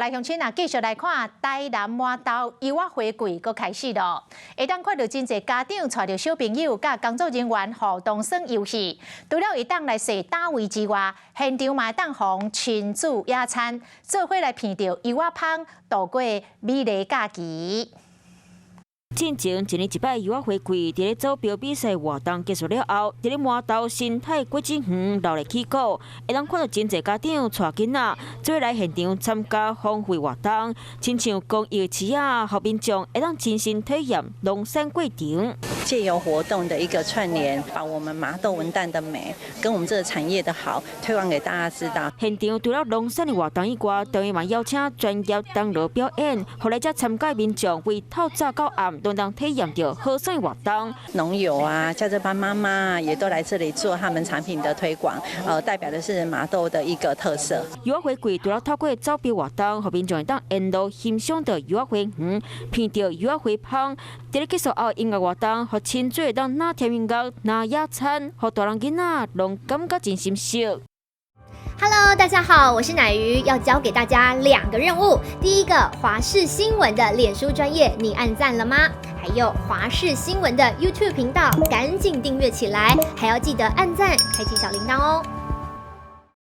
来乡亲啊，继续来看台南麻豆油仔花季搁开始咯。会当看到真侪家长带着小朋友、甲工作人员互动耍游戏，除了会当来踅打位之外，现场嘛会当互亲子野餐，做伙来闻到油仔香，度过美丽假期。 进前一年一摆油仔花季，伫咧走标比赛活动结束了后，伫咧麻豆新泰国子园闹热起鼓，会当看到真侪家长带囡仔做伙来现场参加丰富活动，亲像公益市啊，互民众会当亲身体验农产过程。借由活动的一个串联，把我们麻豆文旦的美跟我们这个产业的好推广给大家知道。现场除了农产的活动以外，当然嘛邀请专业灯笼表演，互来遮参加民众为透早到暗。 都能体验到好耍活动，农友啊，家政班妈妈啊，也都来这里做他们产品的推广，代表的是麻豆的一个特色。油仔花季除了透过走标活动，互民众会当沿路欣赏到油仔花园，闻到油仔花香。伫咧结束后音乐活动，互亲子会当拿听音乐、拿野餐，互大人囡仔拢感觉真心熟。 Hello， 大家好，我是乃瑜，要教给大家2个任务。第一个，华视新闻的脸书专页，你按赞了吗？还有华视新闻的 YouTube 频道，赶紧订阅起来，还要记得按赞，开启小铃铛哦。